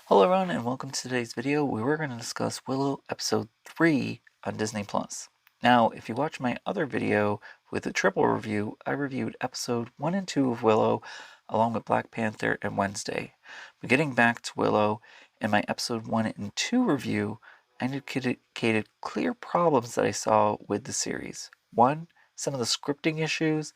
Hello everyone and welcome to today's video where we're going to discuss Willow episode 3 on Disney+. Now, if you watch my other video with a triple review, I reviewed episode 1 and 2 of Willow along with Black Panther and Wednesday. But getting back to Willow, in my episode 1 and 2 review, I indicated clear problems that I saw with the series. 1, some of the scripting issues.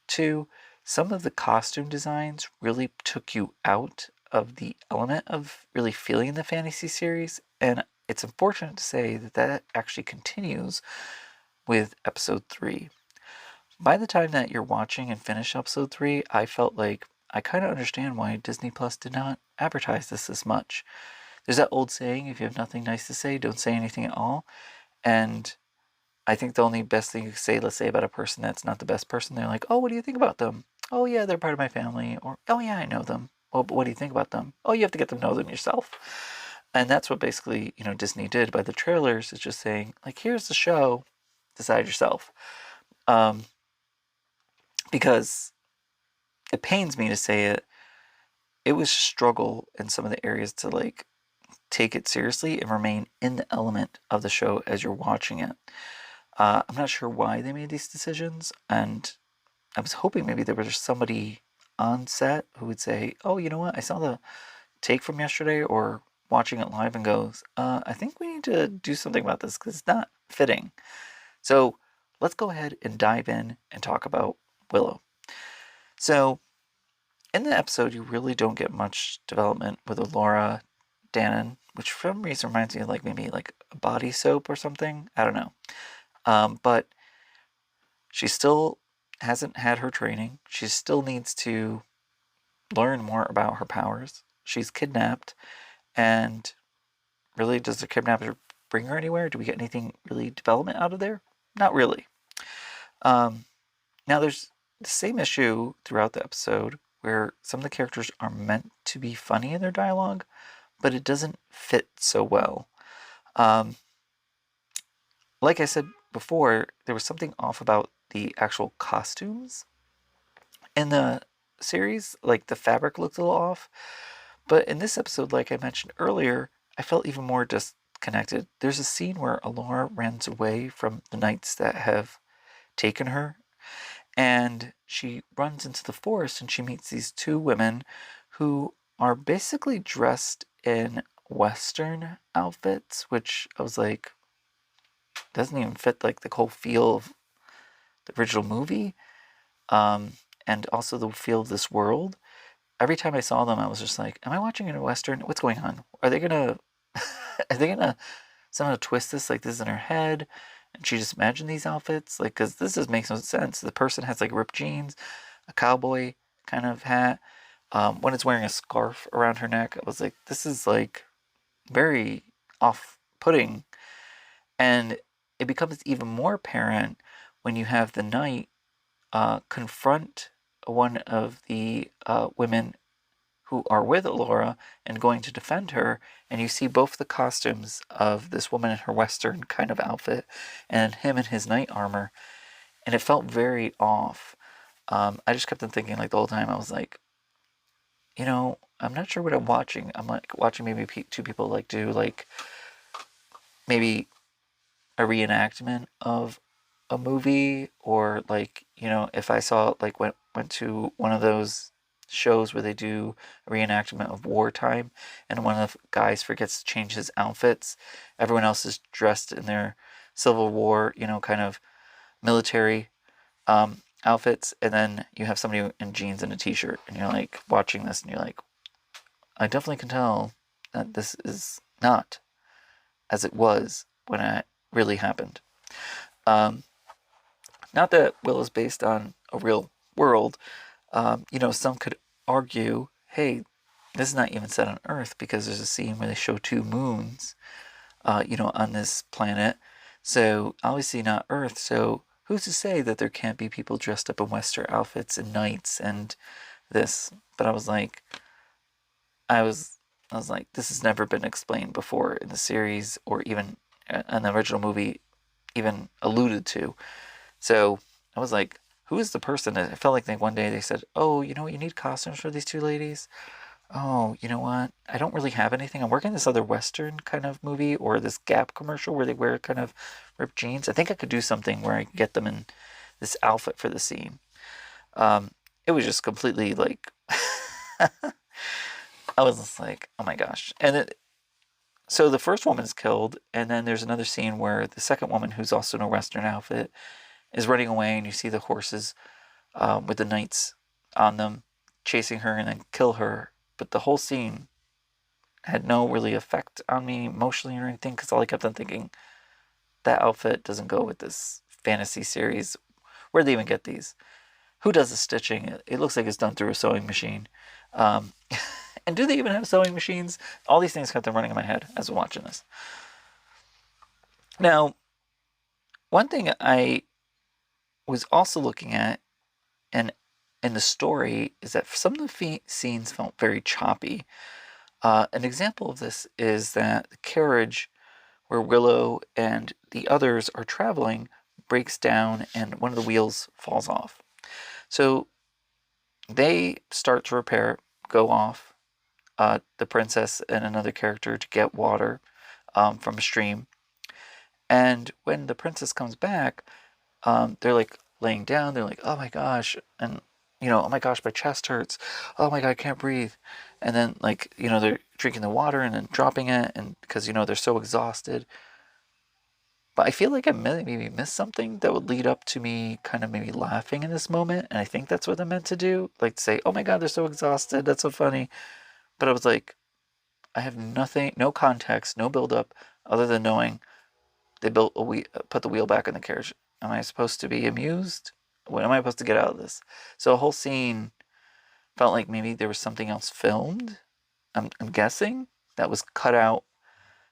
2, some of the costume designs really took you out of the element of really feeling the fantasy series, and it's unfortunate to say that that actually continues with episode 3. By the time that you're watching and finish episode 3, I felt like I kind of understand why Disney Plus did not advertise this as much. There's that old saying, if you have nothing nice to say, don't say anything at all. And I think the only best thing you can say, let's say about a person that's not the best person, they're like, oh, what do you think about them? Oh, yeah, they're part of my family. Or, oh, yeah, I know them. Oh, but what do you think about them? Oh, you have to get to know them yourself. And that's what basically, Disney did by the trailers, is just saying, like, here's the show, decide yourself. Because it pains me to say it, it was a struggle in some of the areas to, like, take it seriously and remain in the element of the show as you're watching it. I'm not sure why they made these decisions, and I was hoping maybe there was somebody on set who would say, oh, you know what, I saw the take from yesterday or watching it live and goes, I think we need to do something about this because it's not fitting. So let's go ahead and dive in and talk about Willow. So in the episode, you really don't get much development with Laura Dannon, which for some reason reminds me of like maybe like a body soap or something. I don't know. But she still hasn't had her training. She still needs to learn more about her powers. She's kidnapped, and really, does the kidnapper bring her anywhere? Do we get anything really development out of there? Not really. Now, there's the same issue throughout the episode where some of the characters are meant to be funny in their dialogue, but it doesn't fit so well. Like I said before, there was something off about the actual costumes in the series. Like the fabric looked a little off. But in this episode, like I mentioned earlier, I felt even more disconnected. There's a scene where Alora runs away from the knights that have taken her, and she runs into the forest and she meets these two women who are basically dressed in Western outfits, which I was like, doesn't even fit like the whole feel of the original movie, and also the feel of this world. Every time I saw them, I was just like, am I watching a Western? What's going on? Are they gonna are they gonna somehow twist this like this is in her head and she just imagined these outfits? Like, because this just makes no sense. The person has like ripped jeans, a cowboy kind of hat. When it's wearing a scarf around her neck, I was like, this is like very off-putting. And it becomes even more apparent when you have the knight confront one of the women who are with Alora and going to defend her, and you see both the costumes of this woman in her Western kind of outfit and him in his knight armor, and it felt very off. I just kept on thinking like the whole time, I was like, I'm not sure what I'm watching. I'm like watching maybe two people like do like maybe a reenactment of a movie, or like, if I saw like went to one of those shows where they do a reenactment of wartime and one of the guys forgets to change his outfits, everyone else is dressed in their Civil War, kind of military outfits, and then you have somebody in jeans and a t-shirt, and you're like watching this and you're like, I definitely can tell that this is not as it was when it really happened. Not that Will is based on a real world. Some could argue, hey, this is not even set on Earth because there's a scene where they show two moons, on this planet. So obviously not Earth. So who's to say that there can't be people dressed up in Western outfits and knights and this? But I was like, this has never been explained before in the series or even in the original movie, even alluded to. So I was like, who is the person? I felt like one day they said, oh, you need costumes for these two ladies? Oh, you know what? I don't really have anything. I'm working this other Western kind of movie or this Gap commercial where they wear kind of ripped jeans. I think I could do something where I could get them in this outfit for the scene. It was just completely like, I was just like, oh my gosh. So the first woman is killed, and then there's another scene where the second woman, who's also in a Western outfit, is running away, and you see the horses with the knights on them chasing her and then kill her. But the whole scene had no really effect on me emotionally or anything because all I kept on thinking, that outfit doesn't go with this fantasy series. Where'd they even get these? Who does the stitching? It looks like it's done through a sewing machine. Um, and do they even have sewing machines? All these things kept on running in my head as I'm watching this. Now, one thing I was also looking at, and in the story, is that some of the scenes felt very choppy. An example of this is that the carriage where Willow and the others are traveling breaks down and one of the wheels falls off. So they start to repair, go off, the princess and another character to get water from a stream. And when the princess comes back, they're like laying down. They're like, oh my gosh. And, oh my gosh, my chest hurts. Oh my God, I can't breathe. And then, like, they're drinking the water and then dropping it. And because, they're so exhausted. But I feel like I maybe missed something that would lead up to me kind of maybe laughing in this moment. And I think that's what I meant to do. Like to say, oh my God, they're so exhausted. That's so funny. But I was like, I have nothing, no context, no build up other than knowing they put the wheel back in the carriage. Am I supposed to be amused? What am I supposed to get out of this? So a whole scene felt like maybe there was something else filmed. I'm guessing that was cut out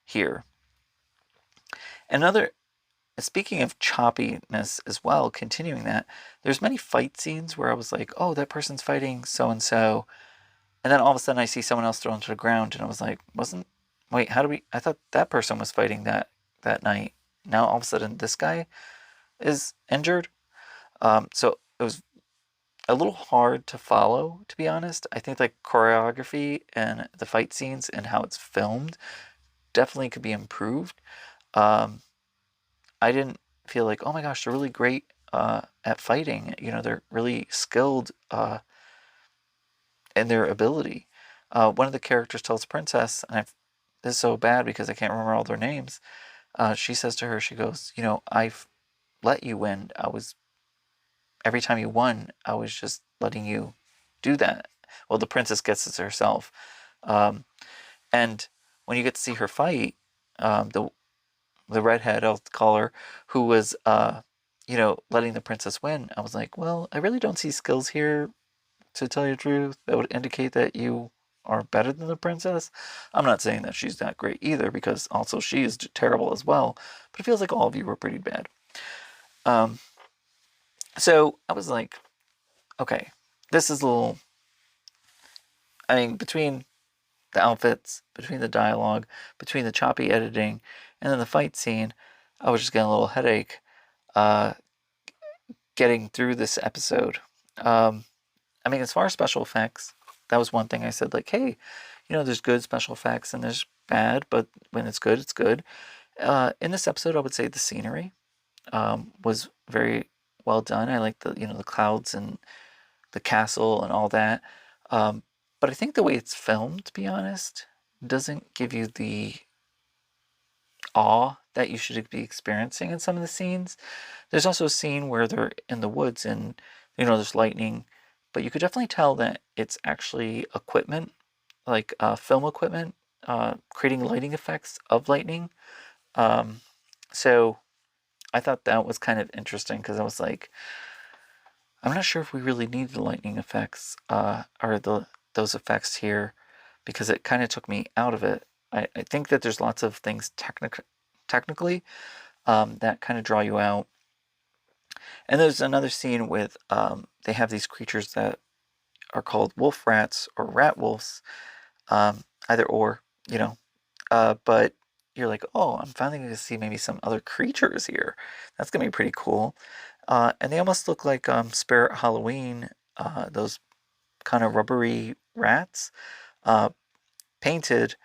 here. Another, speaking of choppiness as well, continuing that, there's many fight scenes where I was like, oh, that person's fighting so and so, and then all of a sudden I see someone else thrown to the ground, and I was like, wait, how do we? I thought that person was fighting that night. Now all of a sudden this guy is injured. So it was a little hard to follow, to be honest. I think like choreography and the fight scenes and how it's filmed definitely could be improved. Um, I didn't feel like, oh my gosh, they're really great at fighting. They're really skilled in their ability. One of the characters tells Princess, and this is so bad because I can't remember all their names. She says to her, she goes, I've let you win. Every time you won, I was just letting you do that. Well, the princess gets it herself. Um, and when you get to see her fight, the redhead, I'll call her, who was, letting the princess win, I was like, well, I really don't see skills here, to tell you the truth, that would indicate that you are better than the princess. I'm not saying that she's not great either, because also she is terrible as well, but it feels like all of you were pretty bad. Um, so I was like, okay, this is a little, I mean, between the outfits, between the dialogue, between the choppy editing, and then the fight scene, I was just getting a little headache uh, getting through this episode. I mean, as far as special effects, that was one thing I said, like, hey, there's good special effects and there's bad, but when it's good, it's good. In this episode, I would say the scenery was very well done. I like the clouds and the castle and all that. Um, but I think the way it's filmed, to be honest, doesn't give you the awe that you should be experiencing in some of the scenes. There's also a scene where they're in the woods and there's lightning, but you could definitely tell that it's actually equipment, like film equipment, creating lighting effects of lightning. Um, so I thought that was kind of interesting because I was like, I'm not sure if we really need the lightning effects or those effects here because it kind of took me out of it. I think that there's lots of things technically that kind of draw you out. And there's another scene with they have these creatures that are called wolf rats or rat wolves, either or, but you're like, oh, I'm finally going to see maybe some other creatures here. That's going to be pretty cool. And they almost look like Spirit Halloween, those kind of rubbery rats. painted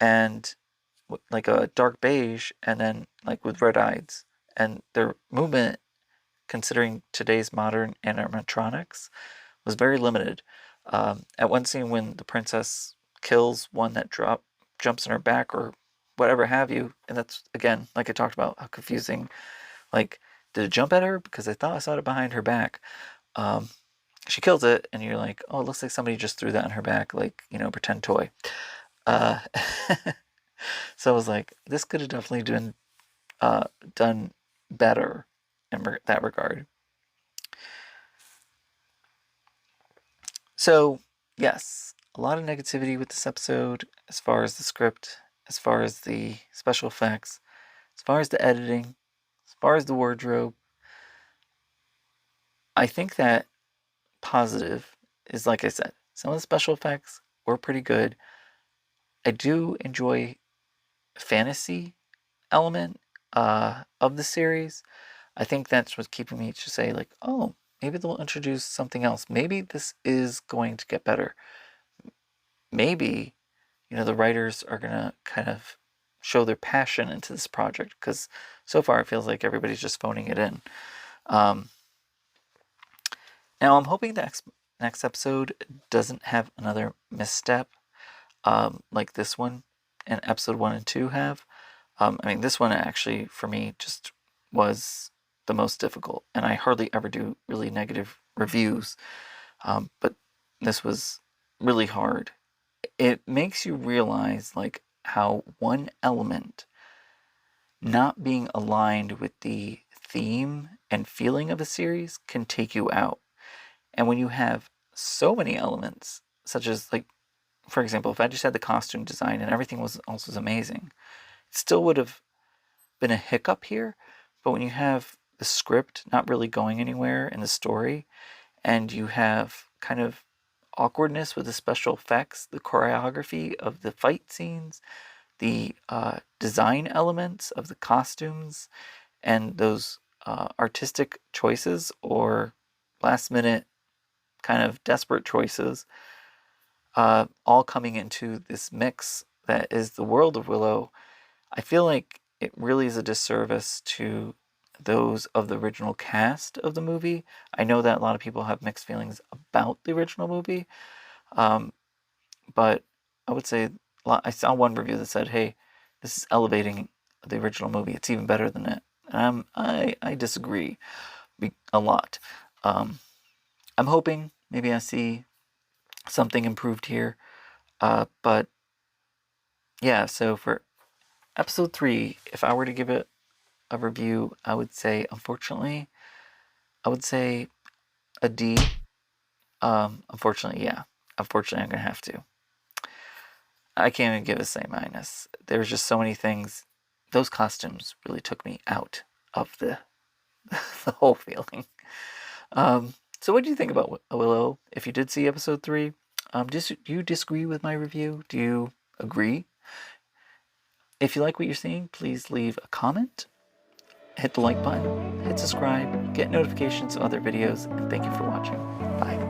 and like a dark beige, and then like with red eyes, and their movement, considering today's modern animatronics, was very limited. At one scene when the princess kills one that jumps in her back or whatever have you, and that's again like I talked about how confusing. Like, did it jump at her? Because I thought I saw it behind her back. Um, she kills it, and you're like, oh, it looks like somebody just threw that on her back, like, pretend toy. Uh, so I was like, this could have definitely been done better in that regard. So, yes, a lot of negativity with this episode as far as the script, as far as the special effects, as far as the editing, as far as the wardrobe. I think that positive is, like I said, some of the special effects were pretty good. I do enjoy fantasy element of the series. I think that's what's keeping me to say, like, oh, maybe they'll introduce something else. Maybe this is going to get better. Maybe, the writers are going to kind of show their passion into this project, because so far it feels like everybody's just phoning it in. Now, I'm hoping the next episode doesn't have another misstep like this one and episode 1 and 2 have. This one actually, for me, just was the most difficult, and I hardly ever do really negative reviews, but this was really hard. It makes you realize, like, how one element not being aligned with the theme and feeling of a series can take you out. And when you have so many elements, such as, like, for example, if I just had the costume design and everything was amazing, it still would have been a hiccup here. But when you have the script not really going anywhere in the story, and you have kind of awkwardness with the special effects, the choreography of the fight scenes, the design elements of the costumes, and those artistic choices or last minute kind of desperate choices, all coming into this mix that is the world of Willow, I feel like it really is a disservice to those of the original cast of the movie. I know that a lot of people have mixed feelings about the original movie, but I would say I saw one review that said, "Hey, this is elevating the original movie. It's even better than it." And I disagree a lot. I'm hoping maybe I see something improved here, but yeah. So for episode 3, if I were to give it a review, I would say, unfortunately, I would say a D. Unfortunately, yeah. Unfortunately, I'm gonna have to. I can't even give it a minus. There's just so many things. Those costumes really took me out of the the whole feeling. So what do you think about Willow? If you did see episode 3, do you disagree with my review? Do you agree? If you like what you're seeing, please leave a comment, hit the like button, hit subscribe, get notifications of other videos, and thank you for watching. Bye.